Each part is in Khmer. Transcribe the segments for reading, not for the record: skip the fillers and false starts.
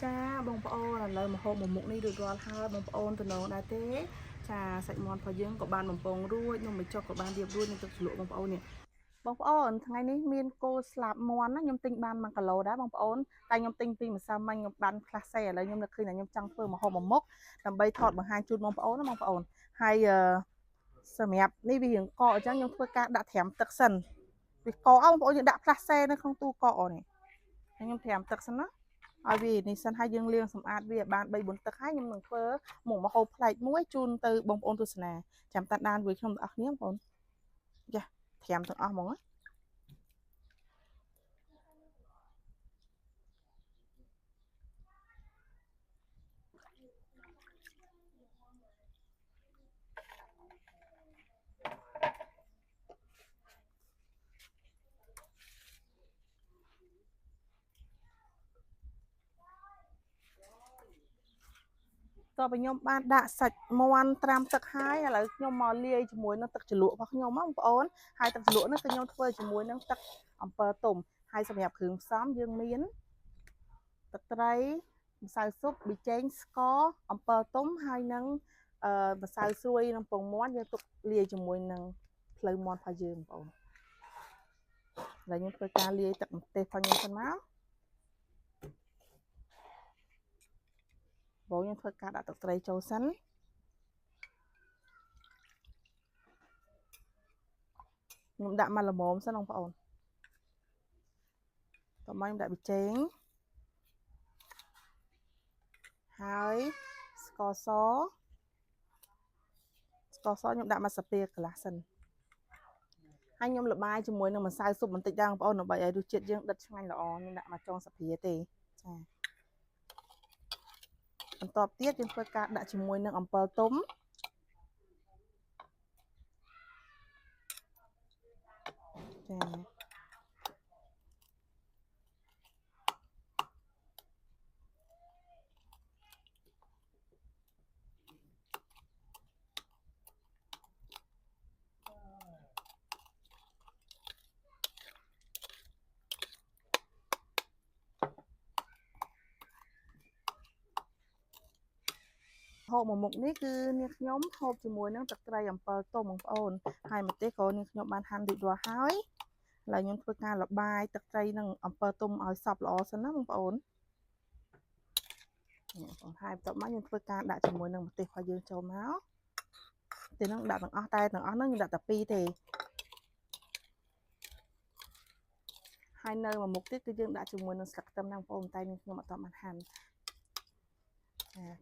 ចាបងប្អូនឥឡូវមកហូបមួយមុខនេះរួចរាល់ហើយបងប្អូនតំណងដែរទេចាសាច់មាន់របស់យើងក៏បានបំពងរួចនំបញ្ចុកក៏បានរៀបរួចនឹងទឹកជ្រលក់បងប្អូននេះបងប្អូនថ្ងៃនេះមានគោស្លាប់មាន់ណាខ្ញុំទិញបាន1គីឡូដែរបងប្អូនតែខ្ញុំទិញពីម្សិលមិញខ្ញុំបានខ្លះសេឥឡូវខ្ញុំនឹកឃើញថាខ្ញុំចង់ធ្វើម្ហូបមួយមុខដើម្បីថតបង្ហាញជូនបងប្អូនណាបងប្អូនហើយសម្រាប់នេះវារៀងកកអញ្ចឹងខ្ញុំធ្វើការដាក់ត្រាំទឹកសិនវាកកបងប្អូនយើងដាក់ផ្លាសេនៅក្នុងទូកកនេះខ្ញុំត្រាំទឹកសិនណាឲ្យវានេះសិនហើយយើងលាងសម្អាតវាបាន3 4ទឹកហើយខ្ញុំនឹងធ្វើមុខម្ហូបប្លែកមួយជូនទៅបងប្អូនទស្សនាចាំតាដានមួយខ្ញុំបងប្អូនបងប្អូនចាត្រាំទាំងអស់ហ្មងណាតើខ្ញុំបានដាក់សាច់មាន់ត្រាំទឹកហើយឥឡូវខ្ញុំមកលាយជាមួយនឹងទឹកជ្រលក់របស់ខ្ញុំបងប្អូនហើយទឹកជ្រលក់នេះគឺខ្ញុំធ្វើជាមួយនឹងទឹកអំពិលទុំហើយសម្រាប់គ្រឿងផ្សំយើងមានទឹកត្រីម្សៅស៊ុបប៊ីចេងស្ករអំពិលទុំហើយនឹងម្សៅស្រួយនឹងពងមាន់យើងទុកលាយជាមួយនឹងភ្លៅមាន់របស់យើងបងប្អូនឥឡូវខ្ញុំធ្វើការលាយទឹកម្ទេសរបស់ខ្ញុំសិនមកបងខ្ញុំធ្វើការដាក់ទឹកត្រីចូលសិនខ្ញុំដាក់មកល្មមសិនបងប្អូនតោះមកខ្ញុំដាក់ប៊ីចេងហើយស្ករសខ្ញុំដាក់មកស្ពាកន្លះសិនហើយខ្ញុំល្បាយជាមួយនឹងម្សៅស៊ុបបន្តិចដែរបងប្អូនដើម្បីឲ្យរសជាតិយើងដិតឆ្ងាញ់ល្អខ្ញុំដាក់មកចុងស្ពាទេចាបន្ទាប់ទៀតយើងធ្វើការដាក់ជាមួយនឹងអំពិលទុំចាហូបមួយមុខនេះគឺនាងខ្ញុំហូបជាមួយនឹងទឹកត្រីអំពិលទុំបងប្អូនហើយម្ទេសក៏នាងខ្ញុំបានហាន់រួចរាល់ហើយឥឡូវខ្ញុំធ្វើការលបាយទឹកត្រីនិងអំពិលទុំឲ្យសព្វល្អសិនណាបងប្អូនហើយបន្ទាប់មកយើងធ្វើការដាក់ជាមួយនឹងម្ទេសរបស់យើងចូលមកទីនោះដាក់ទាំងអស់តែទាំងអស់នោះខ្ញុំដាក់តែ2ទេហើយនៅមួយមុខទៀតគឺយើងដាក់ជាមួយនឹងស្លឹកខ្ទឹមណាបងប្អូនតែខ្ញុំអត់តបានហាន់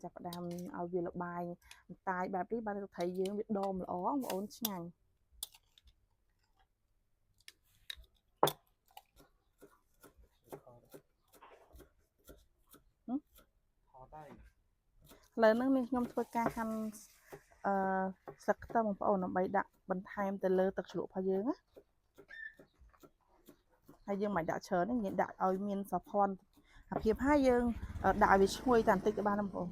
ចាប់ផ្ដើមឲ្យវាលបាយតាយបែបនេះបានទឹកត្រីយើងវាដមល្អបងប្អូនឆ្ងាញ់ឥឡូវហ្នឹងនាងខ្ញុំធ្វើការហាន់ស្លឹកខ្ទឹមបងប្អូនដើម្បីដាក់បន្ថែមទៅលើទឹកជ្រក់របស់យើងណាហើយយើងមិនដាក់ច្រើនទេយើងដាក់ឲ្យមានសោភ័ណភាពហើយយើងដាក់ឲ្យវាឈ្ងុយតែបន្តិចទៅបានបងប្អូន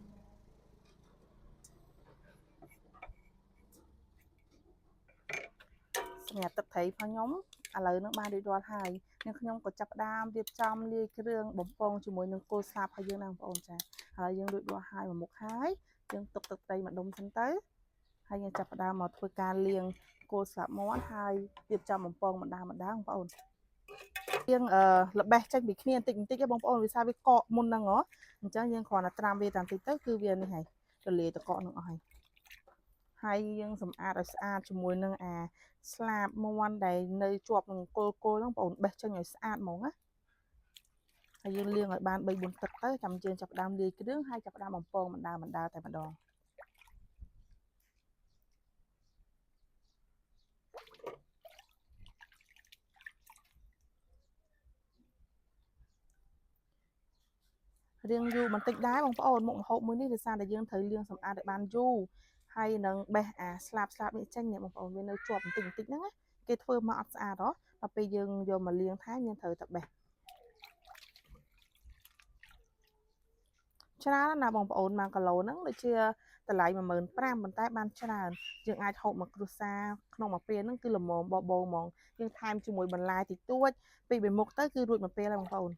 សម្រាប់ទឹកត្រីរបស់ខ្ញុំឥឡូវនឹងបានរៀបរាល់ហើយនាងខ្ញុំក៏ចាប់ផ្ដើមរៀបចំលាយគ្រឿងបំពងជាមួយនឹងគល់ស្លាបរបស់យើងណាបងប្អូនចាហើយយើងរួចរាល់ហើយមួយមុខហើយយើងទុកទឹកត្រីមួយដុំសិនទៅហើយយើងចាប់ផ្ដើមមកធ្វើការលាងគល់ស្លាបមាន់ហើយរៀបចំបំពងម្ដងបងប្អូនយើងល្បេះចេញពីគ្នាបន្តិចទេបងប្អូនវាថាវាកកមុនហ្នឹងហ៎អញ្ចឹងយើងគ្រាន់តែត្រាំវាតែបន្តិចទៅគឺវានេះហើយរលាយតកកនឹងអស់ហើយយើងសម្អាតឲ្យស្អាតជាមួយនឹងអាស្លាបមាន់ដែលនៅជាប់នឹងគល់ហ្នឹងបងប្អូនបេះចេញឲ្យស្អាតហ្មងណាហើយយើងលាងឲ្យបាន3 4ទឹកទៅចាំយើងចាប់ដើមលាយគ្រឿងហើយចាប់ដើមបំពងបណ្ដើតែម្ដងរៀងយូរបន្តិចដែរបងប្អូនមុខម្ហូបមួយនេះដោយសារតែយើងត្រូវលាងសម្អាតឲ្យបានយូរហើយនឹងបេះអាស្លាបនេះចេញនេះបងប្អូនវានៅជាប់បន្តិចហ្នឹងណាគេធ្វើមកអត់ស្អាតហ៎ដល់ពេលយើងយកមកលាងថែមយើងត្រូវតែបេះច្រើនណាបងប្អូន1គីឡូហ្នឹងដូចជាតម្លៃ15000ប៉ុន្តែបានច្រើនយើងអាចហូបមកគ្រួសារក្នុងមួយពេលហ្នឹងគឺល្មមបបោហ្មងយើងថែមជាមួយបន្លែតិចតួចពី3មុខទៅគឺរួចមួយពេលហើយបងប្អូន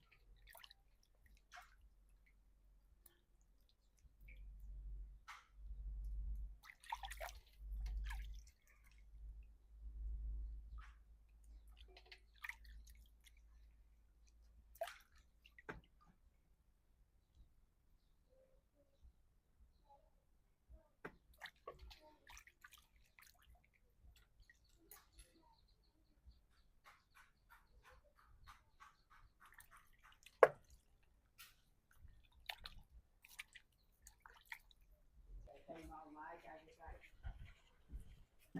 បង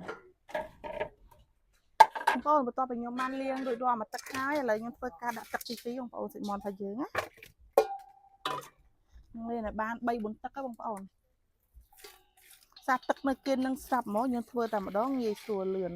ប្អូនបន្ទាប់ពីខ្ញុំបានលាងរួចរាល់មកទឹកហើយឥឡូវខ្ញុំធ្វើការដាក់ទឹកទី2បងប្អូនសាច់មាន់របស់យើងណាខ្ញុំលាងឲ្យបាន3 4ទឹកហ្នឹងបងប្អូនសាទឹកនៅគៀននឹងស្រាប់ហ្មងយើងធ្វើតែម្ដងងាយស្រួលលឿន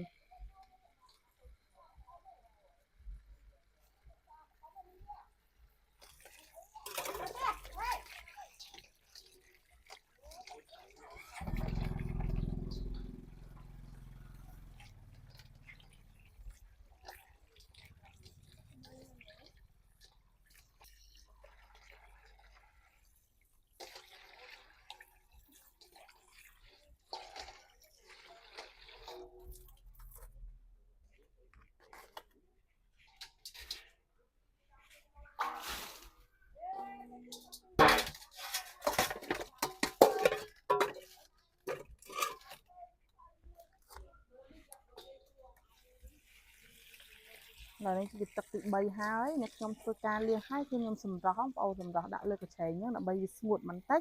ឥឡូវនេះជាទឹកទី3ហើយអ្នកខ្ញុំធ្វើការលាងហើយគឺខ្ញុំសម្រោះបងប្អូនសម្រោះដាក់លើកញ្ឆេងហ្នឹងដើម្បីវាស្ងួតបន្តិច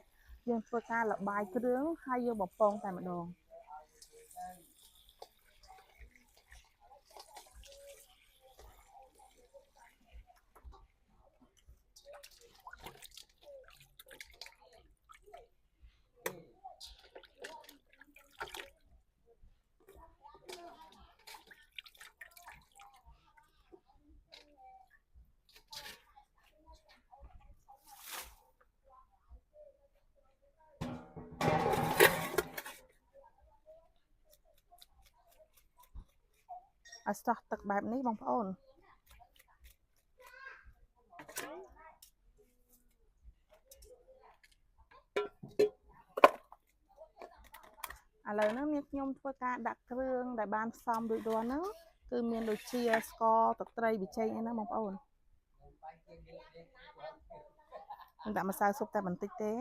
យើងធ្វើការលបាយគ្រឿងហើយយើងបំពងតែម្ដងឲ្យស្រស់ទឹកបែបនេះបងប្អូនឥឡូវហ្នឹងមានខ្ញុំធ្វើការដាក់គ្រឿងដែលបានផ្សំរួចរាល់ហ្នឹងគឺមានដូចជាស្ករទឹកត្រីប៊ីចេងអីហ្នឹងបងប្អូនខ្ញុំដាក់ម្សៅស៊ុបតែបន្តិចទេ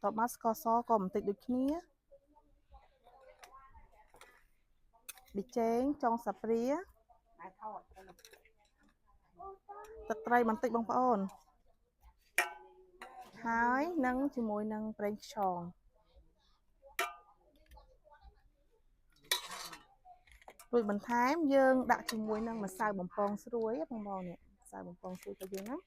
តបមកស្ករសក៏បន្តិចដូចគ្នាប៊ីចេងចុងសាព្រាទឹកត្រីបន្តិចបងប្អូនហើយនឹងជាមួយនឹងប្រេងខ្យងរួចបន្ថែមយើងដាក់ជាមួយនឹងម្សៅបំពងស្រួយបងប្អូននេះម្សៅបំពងស្រួយរបស់យើងណា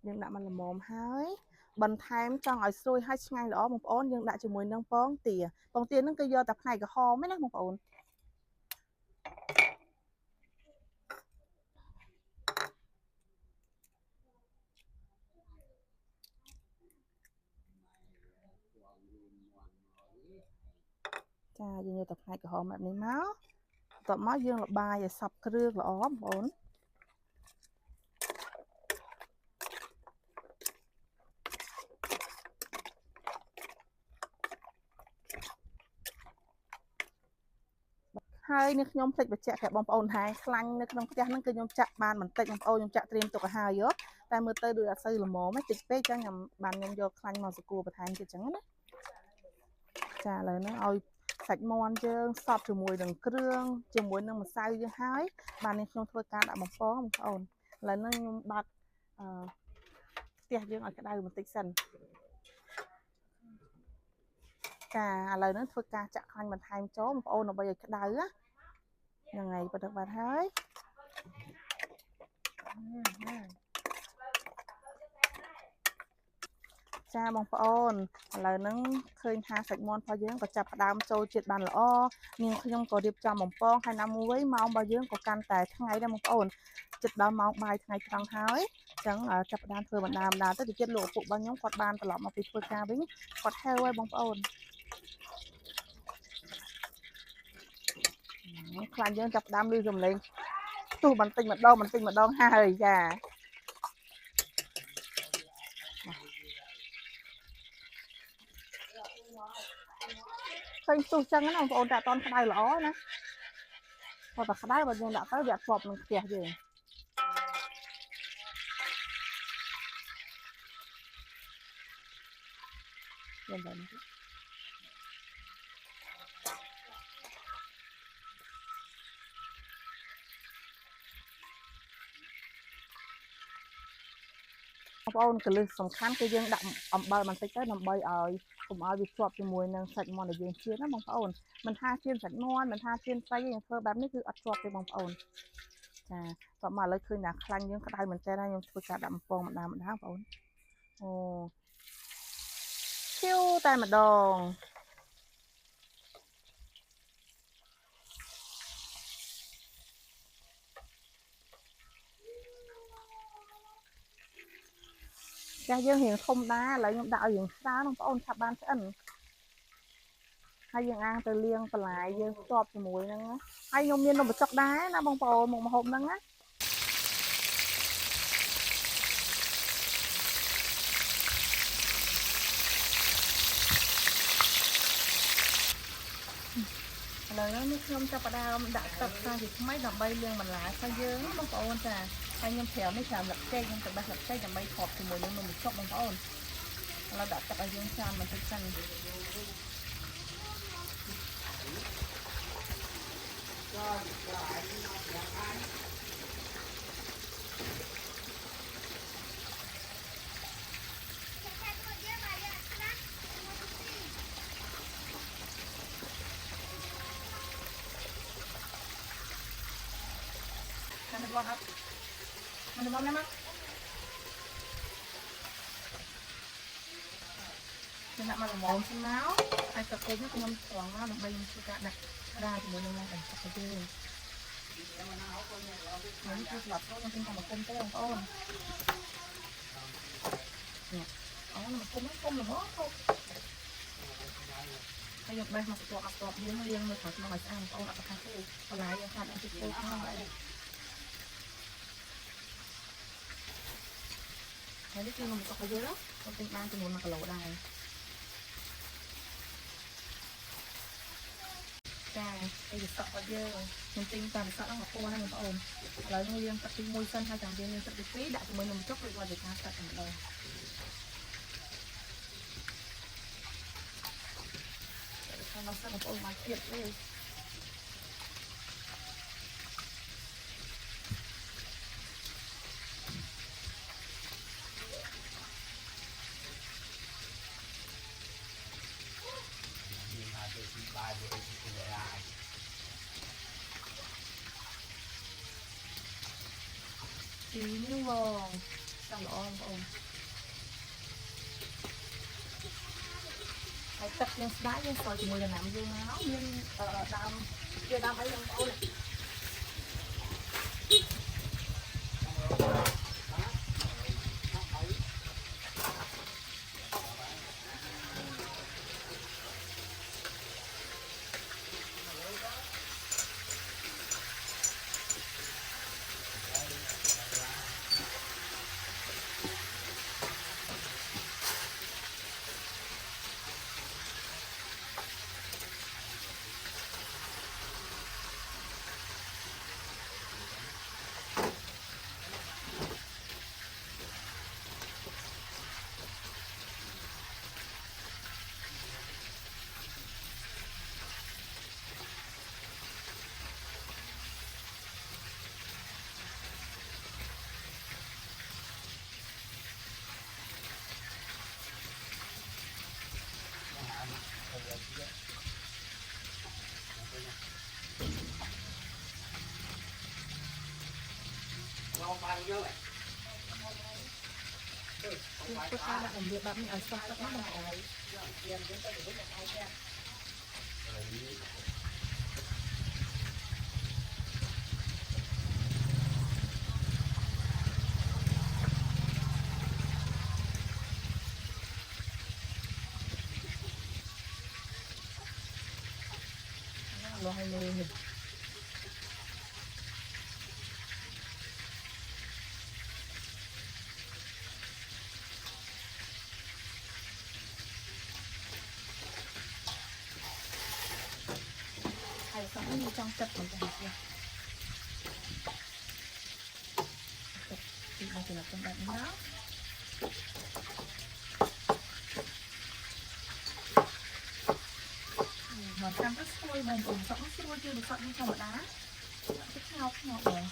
យើងដាក់មកល្មមហើយបន្ថែមចង់ឲ្យស្រួយហើយឆ្ងាញ់ល្អបងប្អូនយើងដាក់ជាមួយនឹងពងទាហ្នឹងគឺយកតែផ្នែកក្រហមឯណាបងប្អូនចាយើងយកតែផ្នែកក្រហមបែបនេះមកបន្ទាប់មកយើងលបាយឲ្យសព្វគ្រឿងល្អបងប្អូនហើយនេះខ្ញុំភ្លេចបញ្ជាក់ប្រាប់បងប្អូនថាខ្លាញ់នៅក្នុងផ្ទះហ្នឹងគឺខ្ញុំចាក់បានបន្តិចបងប្អូនខ្ញុំចាក់ត្រៀមទុកឲ្យហើយតែមើលទៅដូចអត់សូវល្មមតិចពេកចឹងខ្ញុំយកខ្លាញ់មកសកួរបន្ថែមទៀតចឹងណាចាឥឡូវហ្នឹងឲ្យសាច់មាន់យើងសព្វជាមួយនឹងគ្រឿងជាមួយនឹងម្សៅយើងហើយបាទនេះខ្ញុំធ្វើការដាក់បំពងបងប្អូនឥឡូវហ្នឹងខ្ញុំបើកផ្ទះយើងឲ្យក្តៅបន្តិចសិនចាឥឡូវហ្នឹងធ្វើការចាក់ខ្លាញ់បន្ថែមចូលបងប្អូនដើម្បីឲ្យក្តៅណាហ្នឹងហើយប៉ុណ្ណឹងបាទហើយចាបងប្អូនឥឡូវហ្នឹងឃើញថាសាច់មាន់របស់យើងក៏ចាប់ផ្ដើមចូលជាតិបានល្អនាងខ្ញុំក៏រៀបចំបំពងហើយណាមួយម៉ោងរបស់យើងក៏កាន់តែថ្ងៃដែរបងប្អូនចិត្តដល់ម៉ោងបាយថ្ងៃត្រង់ហើយអញ្ចឹងចាប់ផ្ដើមធ្វើបណ្ដាទៅតិចលោកឪពុករបស់ខ្ញុំគាត់បានត្រឡប់មកពីធ្វើការវិញគាត់ហៅហើយបងប្អូនខ្លាញ់យើងចាប់ផ្ដើមឮសំឡេងទុះបន្តិចម្ដងហើយចាឃើញទុះចឹងណាបងប្អូនតែអត់តក្តៅល្អណាគាត់តែក្តៅបើយើងដាក់ទៅវាជាប់នឹងផ្ទះយើង បងប្អូនកលឹះសំខាន់គឺយើងដាក់អំបិលបន្តិចទៅដើម្បីឲ្យកុំឲ្យវាជាប់ជាមួយនឹងសាច់មាន់ដែលយើងចៀនណាបងប្អូនមិនថាចៀនសាច់មាន់មិនថាចៀនស្អីយើងធ្វើបែបនេះគឺអត់ជាប់ទេបងប្អូនចាតោះមកឥឡូវឃើញថាខ្លាញ់យើងក្តៅមែនតើខ្ញុំធ្វើការដាក់បំពងម្ដងបងប្អូនអូឈៀវតែម្ដងចាស់យើងរៀងធំដែរឥឡូវខ្ញុំដាក់ឲ្យរៀងច្រើនបងប្អូនឆាប់បានឆ្អិនហើយយើងអាំងទៅលាងបន្លែយើងស្ទាប់ជាមួយហ្នឹងហើយខ្ញុំមាននំបញ្ចុកដែរណាបងប្អូនមុខម្ហូបហ្នឹងណាឥឡូវនេះខ្ញុំចាប់ផ្ដើមដាក់ទឹកខាងពីថ្មីដើម្បីលាងបន្លែរបស់យើងបងប្អូនចាហើយខ្ញុំប្រើនេះច្រើនស្លឹកចេកខ្ញុំទៅបេះស្លឹកចេកដើម្បីថប់ជាមួយនឹងនំបញ្ចុកបងប្អូនឥឡូវដាក់ទឹកឲ្យយើងច្រើនបន្តិចសិនMana buang up? Mana buang nama? Kita nak malam malam senau. Hai kerja cuma tuang lah, lebih suka nak dah cuma nama dan kerja. Ini tu sebab tu mungkin kamu kompor yang on. Ya, awak nak kompor lah, bây giờ đây một cọp riêng riêng mà thật mà ăn con đặt cà phê còn lại giờ ăn thịt tươi không vậy thấy cái mà có dưa đó con tin đang từ một mặt lẩu đài trà bây giờ sợ có dưa mình tin toàn sợ nó ngọc cô này mình ổn lấy riêng tập trung môi sân hai chàng riêng nên tập được phí đã của mình một chút rồi qua để ta tập thành đầu nó sẽ một ôm mà thiệt đi chín vòng xong rồi ôm phải tập lên đá lên soi mùi là nằm vô áo nhưng đam chưa đam ấy không ôn Tôi ta làm việc bấm ở sau các mắt này lo hay lên sống như trong chật của mình kia thì bây giờ là con bạn đó mà trong cái xôi mình cũng sống xôi chưa được sống như trong một đá tiếp theo cái ngọt này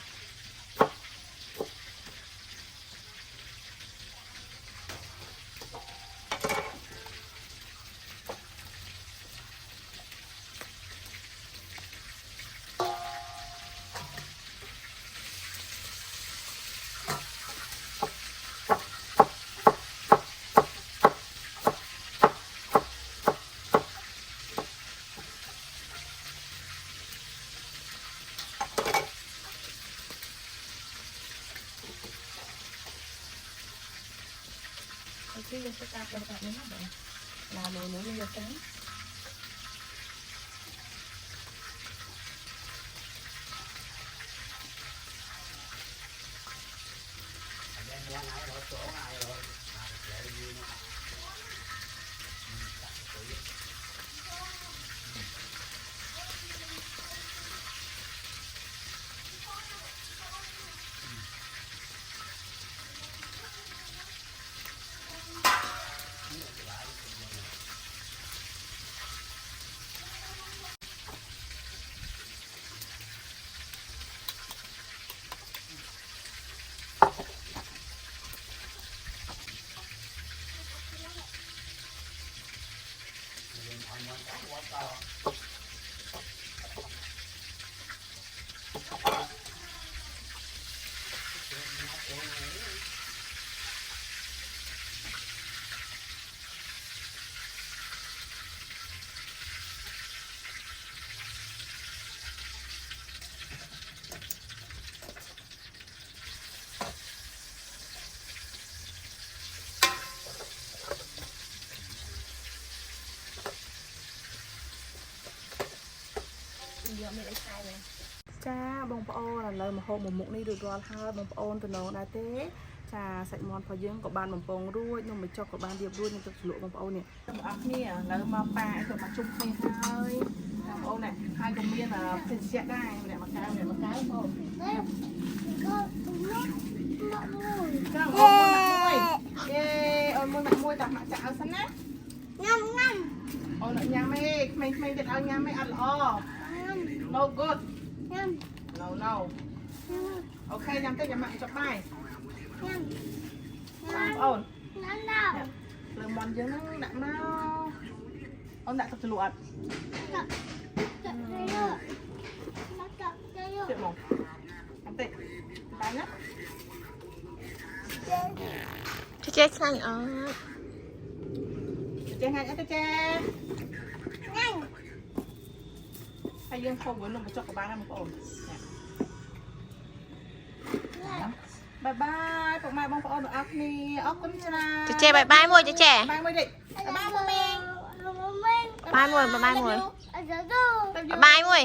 khi chúng ta cần phải đến đó là nồi nướng nhiều tính cha bông bò là lời mà hôm một mục đi được rồi ha bông bò từ nó đã thế cha sạch mòn phải dương của ban bông bông ruồi nhưng mình cho của ban điệp ruồi nên tôi lụa bông bò nè bông ấp nè lời mà pa rồi mà chung này hơi bông bò này hai con miên là thịt xẹt đây này mà cái không các ông muốn đặt môi đặt mặt chảo sẵn á ngâm ôi lại nhắm ấy mình được ăn nhắm ấy ăn lò no good no ok nhắm tới nhắm mạng cho bài ổn lần mòn dưới nó đậm nào ông đã tập luộc chuyện một nhắm tệ bán nhá chết xanh ở chơi hai cái chơi hay dương không với lồng một chọc của ba năm một ổn bye bye phụ mai bông phụ ổn được ốc nì ốc cún ra trẻ bye bye mua cho trẻ bye mới đi bye mua mình bye mua bye mua bye mua